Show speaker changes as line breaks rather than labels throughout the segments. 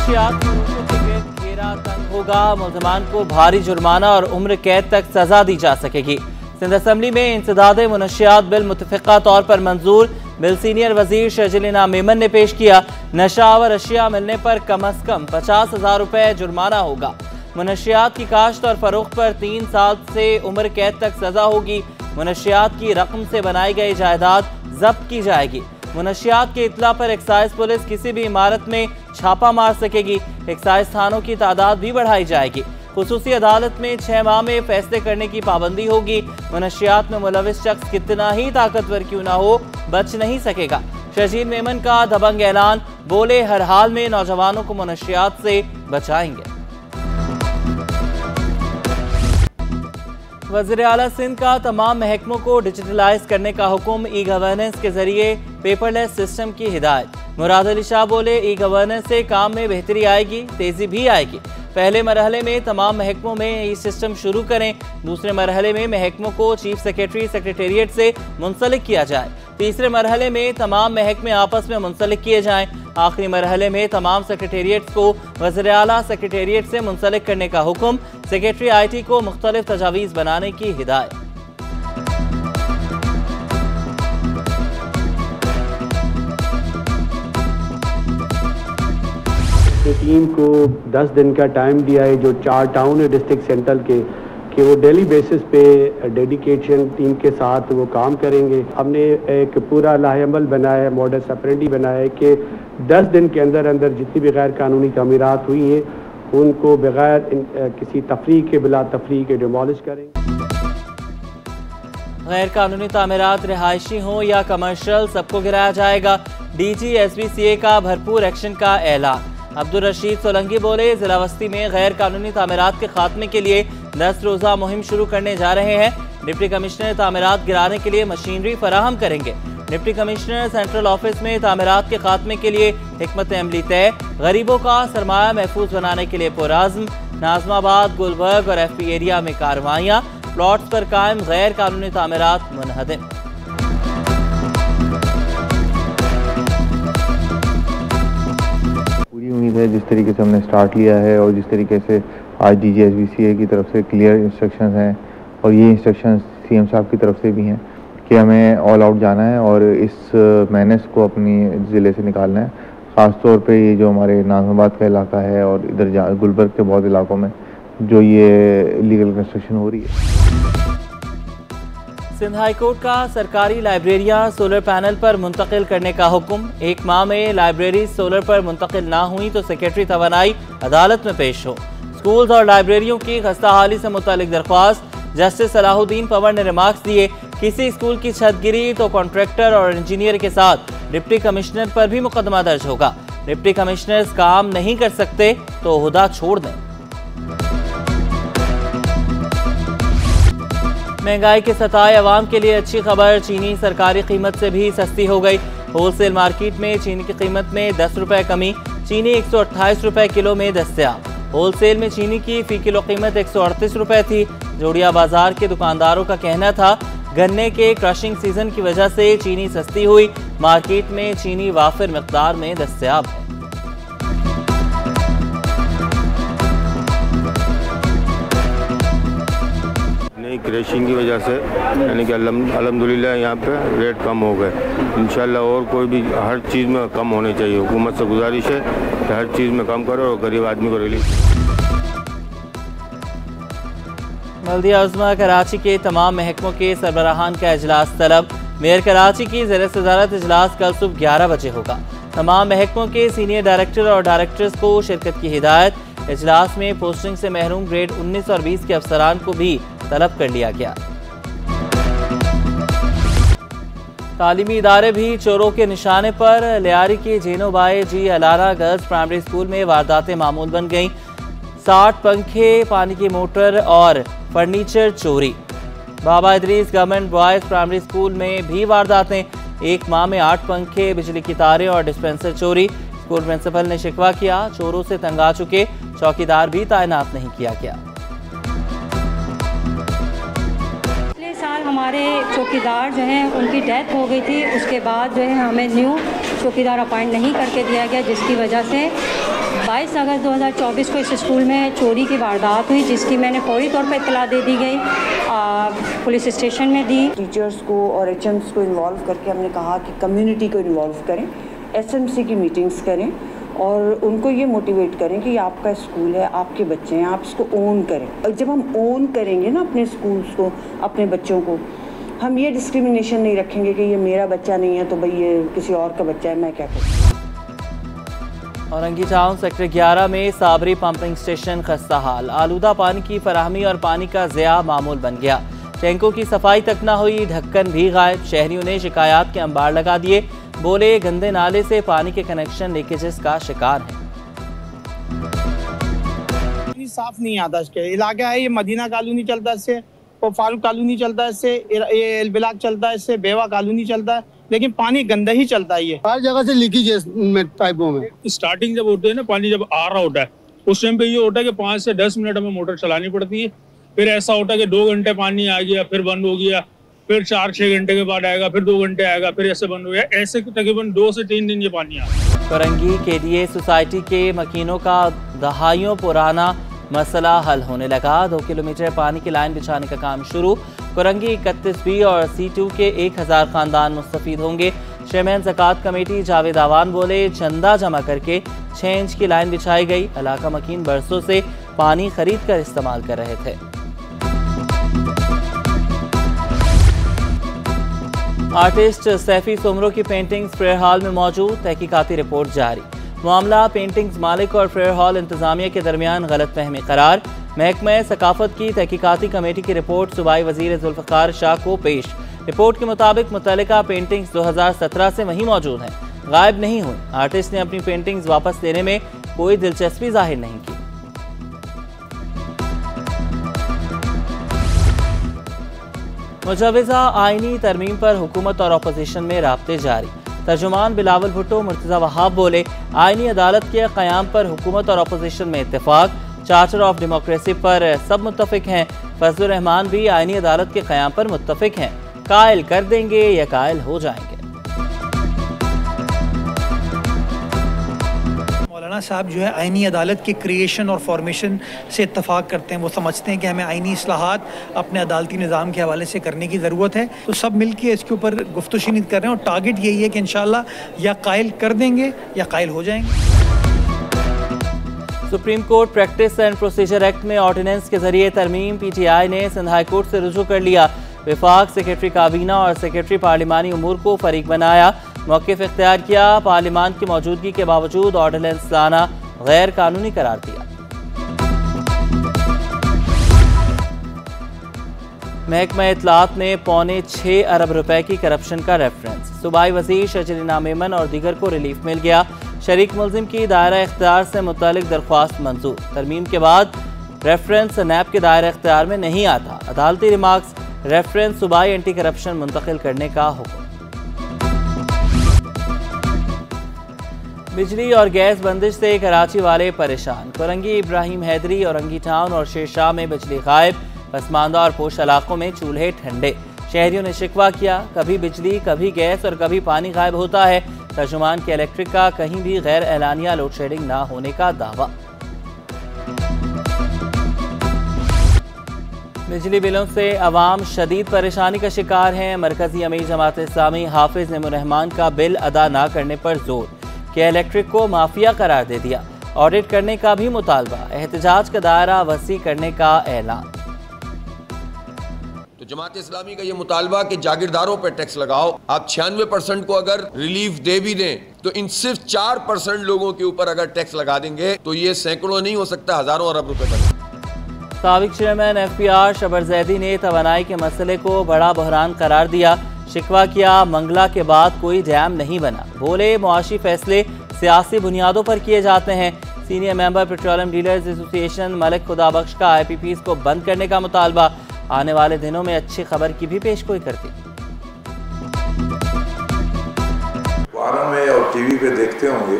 मुनशियात फरोशों के गिर्द घेरा तंग होगा। मुल्ज़िमान को भारी जुर्माना और उम्र कैद तक सजा दी जा सकेगी। सिंध असम्बली में इंसदाद मुनशियात बिल मुतफ़िक़ा तौर पर मंजूर। बिल सीनियर वजीर शर्जिल मेमन ने पेश किया। नशावर अशिया मिलने पर कम अज़ कम 50,000 रुपये जुर्माना होगा। मुनशियात की काश्त और फरोख्त पर 3 साल से उम्र कैद तक सजा होगी। मुनशियात की रकम से बनाई गई जायदाद जब्त की जाएगी। मुनशियात के इत्ला पर एक्साइज पुलिस किसी भी इमारत में छापा मार सकेगी। एक्साइज थानों की तादाद भी बढ़ाई जाएगी। खुसूसी अदालत में 6 माह में फैसले करने की पाबंदी होगी। मुनशियात में मुलविस शख्स कितना ही ताकतवर क्यों ना हो, बच नहीं सकेगा। शर्जील मेमन का दबंग ऐलान, बोले हर हाल में नौजवानों को मुनशियात से बचाएंगे। वज़ीर आला सिंध का तमाम महकमों को डिजिटलाइज करने का हुक्म। ई गवर्नेंस के जरिए पेपरलेस सिस्टम की हिदायत। मुराद अली शाह बोले ई गवर्नेंस से काम में बेहतरी आएगी, तेजी भी आएगी। पहले मरहले में तमाम महकमों में ई सिस्टम शुरू करें। दूसरे मरहले में महकमों को चीफ सेक्रेटरी सेक्रेटेरिएट से मुंसलिक किया जाए। तीसरे मरहले में तमाम महकमे आपस में मुंसलिक किए जाएं। आखिरी मरहले में तमाम सेक्रेटेरिएट को वज़ीर आला सेक्रेटेरिएट से मुंसलिक करने का हुक्म। सेक्रेटरी IT को मुख्तलिफ तजावीज़ बनाने की हिदायत।
टीम को 10 दिन का टाइम दिया है, जो 4 टाउन है डिस्ट्रिक्ट सेंट्रल के, कि वो डेली बेसिस पे डेडिकेशन टीम के साथ वो काम करेंगे। हमने एक पूरा लाहेअमल बनाया है, मॉडस ऑपरेंडी बनाया है कि 10 दिन के अंदर अंदर जितनी भी गैर कानूनी तमीरात हुई हैं उनको बगैर किसी तफरीक के, बिला तफरीक के डिमोलिश करेंगे।
गैर कानूनी तामीरात रिहायशी हों या कमर्शियल, सबको गिराया जाएगा। DG SBCA का भरपूर एक्शन का ऐलान। अब्दुल रशीद सोलंकी बोले जिला वस्ती में गैर कानूनी तामीरात के खात्मे के लिए 10 रोज़ा मुहिम शुरू करने जा रहे हैं। डिप्टी कमिश्नर तामीरात गिराने के लिए मशीनरी फराहम करेंगे। डिप्टी कमिश्नर सेंट्रल ऑफिस में तामीरात के खात्मे के लिए हिकमत अमली तय। गरीबों का सरमाया महफूज बनाने के लिए पुराज़्म। नाज़माबाद, गुलबर्ग और FP एरिया में कार्रवाइयाँ। प्लॉट्स पर कायम गैर कानूनी तामीरात मुनहदम।
उम्मीद है जिस तरीके से हमने स्टार्ट लिया है और जिस तरीके से आज DG SBCA की तरफ से क्लियर इंस्ट्रक्शंस हैं और ये इंस्ट्रक्शंस CM साहब की तरफ से भी हैं कि हमें ऑल आउट जाना है और इस मैनेस को अपनी ज़िले से निकालना है। ख़ास तौर पे ये जो हमारे नाज़माबाद का इलाका है और इधर गुलबर्ग के बहुत इलाकों में जो ये लीगल कंस्ट्रक्शन हो रही है।
सिंध हाई कोर्ट का सरकारी लाइब्रेरियां सोलर पैनल पर मुंतकिल करने का हुक्म। 1 माह में लाइब्रेरी सोलर पर मुंतकिल ना हुई तो सेक्रेटरी तवानाई अदालत में पेश हो। स्कूल्स और लाइब्रेरियों की खस्ताहाली से मुतालिक दरख्वास्त। जस्टिस सलाहुद्दीन पवन ने रिमार्क्स दिए, किसी स्कूल की छत गिरी तो कॉन्ट्रैक्टर और इंजीनियर के साथ डिप्टी कमिश्नर पर भी मुकदमा दर्ज होगा। डिप्टी कमिश्नर्स काम नहीं कर सकते तो ओहदा छोड़ दें। महंगाई के सताए अवाम के लिए अच्छी खबर, चीनी सरकारी कीमत से भी सस्ती हो गई। होलसेल मार्केट में चीनी की कीमत में 10 रुपये कमी। चीनी 128 रुपये किलो में दस्तयाब। होलसेल में चीनी की फ़ी किलो कीमत 138 रुपये थी। जोड़िया बाजार के दुकानदारों का कहना था गन्ने के क्रशिंग सीजन की वजह से चीनी सस्ती हुई। मार्केट में चीनी वाफिर मिकदार में दस्तयाब है।
क्रशिंग की वजह से यानी कि अल्हम्दुलिल्लाह यहाँ पे रेट कम हो गए। इंशाल्लाह और कोई भी हर चीज़ में कम होने चाहिए। हुकूमत से गुजारिश है कि हर चीज़ में कम करो और गरीब आदमी को रिलीफ।
बल्दिया उज़्मा कराची के तमाम महकमों के सरबराहान का इजलास तलब। मेयर कराची की ज़ेर सदारत इजलास कल सुबह 11 बजे होगा। तमाम महकमों के सीनियर डायरेक्टर और डायरेक्टर्स को शिरकत की हिदायत। इजलास में पोस्टिंग से महरूम ग्रेड 19 और 20 के अफसरान को भी तलब कर लिया गया। तालीमी इदारे भी चोरों के निशाने पर। लियारी के जेनोबाई जी अलारा गर्ल्स प्राइमरी स्कूल में वारदातें मामूल बन गईं। 60 पंखे, पानी की मोटर और फर्नीचर चोरी। Baba Idris government boys primary school में भी वारदातें। 1 माह में 8 पंखे, बिजली की तारें और डिस्पेंसर चोरी। स्कूल प्रिंसिपल ने शिकवा किया, चोरों से तंग आ चुके चौकीदार भी तैनात नहीं किया गया।
साल हमारे चौकीदार जो हैं उनकी डेथ हो गई थी। उसके बाद जो है हमें न्यू चौकीदार अपॉइंट नहीं करके दिया गया, जिसकी वजह से 22 अगस्त 2024 को इस स्कूल में चोरी की वारदात हुई, जिसकी मैंने फौरी तौर पर इत्तला दे दी गई, पुलिस स्टेशन में दी।
टीचर्स को और एचएम्स को इन्वॉल्व करके हमने कहा कि कम्युनिटी को इन्वॉल्व करें, एसएमसी की मीटिंग्स करें और उनको ये मोटिवेट करें कि ये आपका स्कूल है, आपके बच्चे हैं, आप इसको ओन करें। और जब हम ओन करेंगे ना अपने स्कूल्स को, अपने बच्चों को, हम ये डिस्क्रिमिनेशन नहीं रखेंगे कि ये मेरा बच्चा नहीं है तो भाई ये किसी और का बच्चा है, मैं क्या करूँ।
औरंगी टाउन सेक्टर 11 में साबरी पंपिंग स्टेशन खस्ता हाल, आलूदा पानी की फराहमी और पानी का ज़िया मामूल बन गया। टैंकों की सफाई तक न हुई, ढक्कन भी गायब। शहरियों ने शिकायत के अंबार लगा दिए, बोले गंदे नाले से पानी के कनेक्शन लीकेजेस का शिकार है।
साफ नहीं आता, इसके इलाका है ये मदीना कॉलोनी चलता है इससे, और फारूक कॉलोनी चलता है इससे, ये एलबिलाक चलता है इससे, बेवा कॉलोनी चलता है, लेकिन पानी गंदा ही चलता है। ये
हर जगह से लीकेज है पाइपों में।
स्टार्टिंग जब होते है ना, पानी जब आ रहा होता है उस टाइम पे ये होता है कि 5 से 10 मिनट में मोटर चलानी पड़ती है। फिर ऐसा होता है कि 2 घंटे पानी आ गया, फिर बंद हो गया, फिर 4-6 घंटे के बाद आएगा, फिर 2 घंटे आएगा, फिर ऐसे बंद हो गया। ऐसे तकरीबन 2 से 3 दिन ये पानी आया।
कोरंगी केडीए सोसाइटी के मकीनों का दहाइयों पुराना मसला हल होने लगा। 2 किलोमीटर पानी की लाइन बिछाने का काम शुरू। कोरंगी 31B और C2 के 1000 खानदान मुस्तफीद होंगे। चेयरमैन ज़कात कमेटी जावेद आवान बोले, चंदा जमा करके 6 इंच की लाइन बिछाई गई। इलाका मकीन बरसों से पानी खरीद कर इस्तेमाल कर रहे थे। आर्टिस्ट सैफी सोमरो की पेंटिंग्स फेयर हॉल में मौजूद, तहकीकाती रिपोर्ट जारी। मामला पेंटिंग्स मालिक और फेयर हॉल इंतजामिया के दरमियान गलतफहमी करार। महकमा सकाफत की तहकीकाती कमेटी की रिपोर्ट सूबाई वजीर जुल्फ़िकार शाह को पेश। रिपोर्ट के मुताबिक मुतल्लिका पेंटिंग्स 2017 से वहीं मौजूद हैं, गायब नहीं हुई। आर्टिस्ट ने अपनी पेंटिंग्स वापस लेने में कोई दिलचस्पी जाहिर नहीं की। मुजवज़ा आईनी तरमीम पर हुकूमत और अपोजिशन में राब्ते जारी। तर्जुमान बिलावल भुट्टो मुर्तज़ा वहाब बोले, आईनी अदालत के क़याम पर हुकूमत और अपोजिशन में इत्तेफाक। चार्टर ऑफ डेमोक्रेसी पर सब मुत्तफिक हैं। फजलुर रहमान भी आईनी अदालत के क़याम पर मुत्तफिक हैं। कायल कर देंगे या कायल हो जाएंगे।
मौलाना साहब जो है आईनी अदालत के क्रिएशन और फॉर्मेशन से इत्तफाक करते हैं। वो समझते हैं कि हमें आईनी इस्लाहात अपने अदालती निज़ाम के हवाले से करने की ज़रूरत है। तो सब मिल के इसके ऊपर गुफ्तगू कर रहे हैं और टारगेट यही है कि इंशाअल्लाह या कायल कर देंगे या कायल हो जाएंगे।
Supreme court practice and procedure act में ऑर्डिनेंस के जरिए तरमीम। PTI ने सिंध हाई कोर्ट से रुजू कर लिया। विफाक सेक्रेटरी काबीना और सेक्रेटरी पार्लिमानी उमूर को फरीक बनाया। मौक़िफ़ इख्तियार किया। पार्लिमान की मौजूदगी के बावजूद ऑर्डिनेंस लाना गैर कानूनी करार दिया। महकमा इत्तलात ने ₹6.25 अरब की करप्शन का रेफरेंस। सूबाई वज़ीर शजरीना मेमन और दीगर को रिलीफ मिल गया। शरीक मुल्ज़िम की दायरा इख्तियार से मुतालिक दरख्वास्त मंजूर। तरमीम के बाद रेफरेंस नैब के दायरा इख्तियार में नहीं आता। अदालती रिमार्क्स रेफरेंस सूबाई एंटी करप्शन मुंतकिल करने का हुक्म। बिजली और गैस बंदिश से कराची वाले परेशान। कोरंगी, इब्राहिम हैदरी, औरंगी टाउन और शेरशाह में बिजली गायब। पसमानदा और पोश इलाकों में चूल्हे ठंडे। शहरियों ने शिकवा किया, कभी बिजली, कभी गैस और कभी पानी गायब होता है। तर्जुमान के इलेक्ट्रिक का कहीं भी गैर एलानिया लोड शेडिंग ना होने का दावा। बिजली बिलों से अवाम शदीद परेशानी का शिकार हैं। मरकजी अमीर जमात इस्लामी हाफिज नेमुर्रहमान का बिल अदा ना करने पर जोर, कि इलेक्ट्रिक को माफिया करार दे दिया। ऑडिट करने का भी मुतालबा। एहतजाज का दायरा वसी करने का ऐलान।
तो जमात इस्लामी का ये मुतालबा कि जागीरदारों पर टैक्स लगाओ। आप 96% को अगर रिलीफ दे भी दें तो इन सिर्फ 4% लोगों के ऊपर अगर टैक्स लगा देंगे तो ये सैकड़ों नहीं हो सकता, हजारों अरब रुपए बने।
साबिक चेयरमैन FPR शबर जैदी ने तवानाई के मसले को बड़ा बहरान करार दिया। शिकवा किया, मंगला के बाद कोई डैम नहीं बना। बोले, मुआशी फैसले सियासी बुनियादों पर किए जाते हैं। Senior member petroleum dealers association Malik Khudabakhsh का IPPs को बंद करने का मुतालबा। आने वाले दिनों में अच्छी खबर की भी पेशगोई करती।
अखबारों में और TV पे देखते होंगे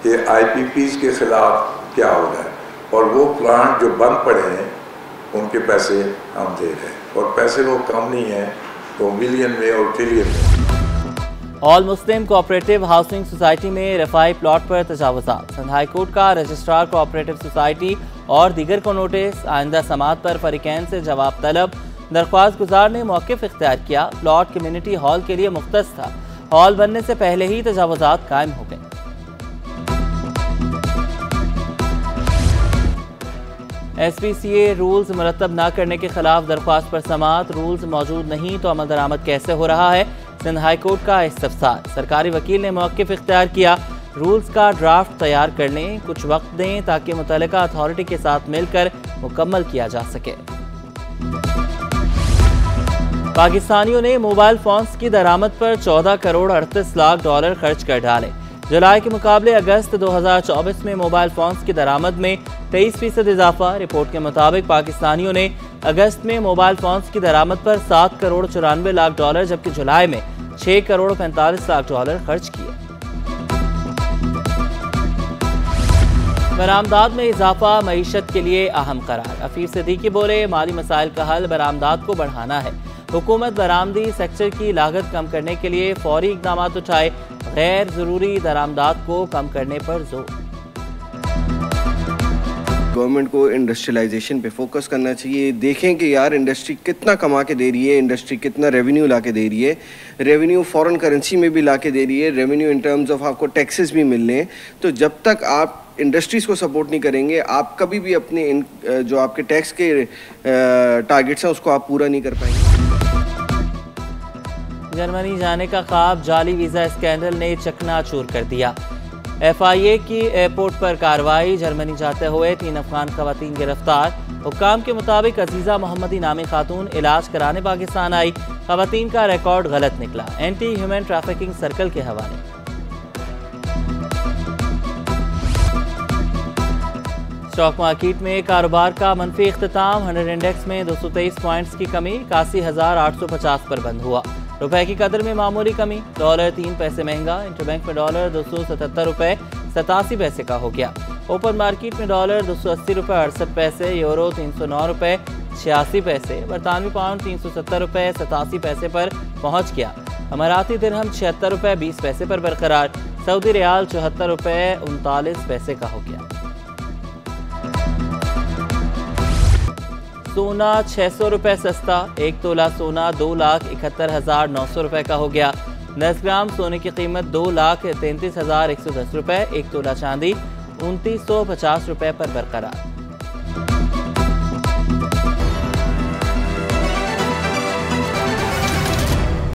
कि IPPs के खिलाफ क्या हो रहा है, और वो प्लांट जो बंद पड़े हैं उनके पैसे हम दे रहे हैं, और पैसे वो कम नहीं है तो मिलियन में और ट्रिलियन में।
ऑल मुस्लिम कोऑपरेटिव हाउसिंग सोसाइटी में रफाई प्लॉट पर तजावुज़ात। सिंध हाई कोर्ट का रजिस्ट्रार कोऑपरेटिव सोसाइटी और दीगर को नोटिस। आइंदा समाअत पर फरीकैन से जवाब तलब। दरख्वास्त गुजार ने मौक़िफ़ इख्तियार किया। प्लॉट कम्युनिटी हॉल के लिए मुख्तस था। हॉल बनने से पहले ही तजावुज़ात कायम हो गए। SPCA रूल्स मुरतब न करने के खिलाफ दरख्वास्त पर समाअत। रूल्स मौजूद नहीं तो अमल दरामद कैसे हो रहा है? सिंध हाई कोर्ट का इस्तफसार। सरकारी वकील ने मौक़िफ़ इख्तियार किया। रूल्स का ड्राफ्ट तैयार कर लें, कुछ वक्त दें ताकि मुतल्लिका अथॉरिटी के साथ मिलकर मुकम्मल किया जा सके। पाकिस्तानियों ने मोबाइल फोन्स की दरामद पर 14 करोड़ 38 लाख डॉलर खर्च कर डाले। जुलाई के मुकाबले अगस्त 2024 में मोबाइल फोन्स की दरामद में 23% इजाफा। रिपोर्ट के मुताबिक पाकिस्तानियों ने अगस्त में मोबाइल फोन्स की दरामद पर 7 करोड़ 94 लाख डॉलर जबकि जुलाई में 6 करोड़ 45 लाख डॉलर खर्च किए। बरामदात में इजाफा मईशत के लिए अहम करार। अफीफ सिद्दीकी बोले, माली मसाइल का हल बरामदात को बढ़ाना है। हुकूमत बरामदी सेक्टर की लागत कम करने के लिए फौरी इकदाम उठाए। गैर जरूरी दरामदात को कम करने पर जोर।
गवर्नमेंट को इंडस्ट्रियलाइजेशन पे फोकस करना चाहिए। देखें कि यार इंडस्ट्री कितना कमा के दे रही है, इंडस्ट्री कितना रेवेन्यू ला के दे रही है, रेवेन्यू फॉरेन करेंसी में भी ला के दे रही है, रेवेन्यू इन टर्म्स ऑफ आपको टैक्सेस भी मिल रहे हैं। तो जब तक आप इंडस्ट्रीज़ को सपोर्ट नहीं करेंगे, आप कभी भी अपने जो आपके टैक्स के टारगेट्स हैं उसको आप पूरा नहीं कर पाएंगे।
जर्मनी जाने का ख्वाब, जाली वीज़ा स्कैंडल ने चकनाचूर कर दिया। FIA की एयरपोर्ट पर कार्रवाई। जर्मनी जाते हुए 3 अफगान खवातीन गिरफ्तार। हुक्काम के मुताबिक अजीज़ा मोहम्मदी नामी खातून इलाज कराने पाकिस्तान आई। खवातीन का रिकॉर्ड गलत निकला। एंटी ह्यूमन ट्रैफिकिंग सर्कल के हवाले। स्टॉक मार्केट में कारोबार का मनफी इख्तिताम। 100 इंडेक्स में 223 पॉइंट्स की कमी 81,850 पर बंद हुआ। रुपए की कदर में मामूली कमी। डॉलर 3 पैसे महंगा। इंटरबैंक में डॉलर 277 रुपए 87 पैसे का हो गया। ओपन मार्केट में डॉलर 280 रुपए 68 पैसे, यूरो 309 रुपए 86 पैसे, बरतानवी पाउंड 370 रुपए 87 पैसे पर पहुंच गया। अमाराती दिरहम 76 रुपए 20 पैसे पर बरकरार। सऊदी रियाल 74 रुपए 39 पैसे का हो गया। सोना 600 रुपए सस्ता। 1 तोला सोना 2,71,900 रुपए का हो गया। 10 ग्राम सोने की कीमत 2,33,110 रुपए। 1 तोला चांदी 2950 रुपए पर बरकरार।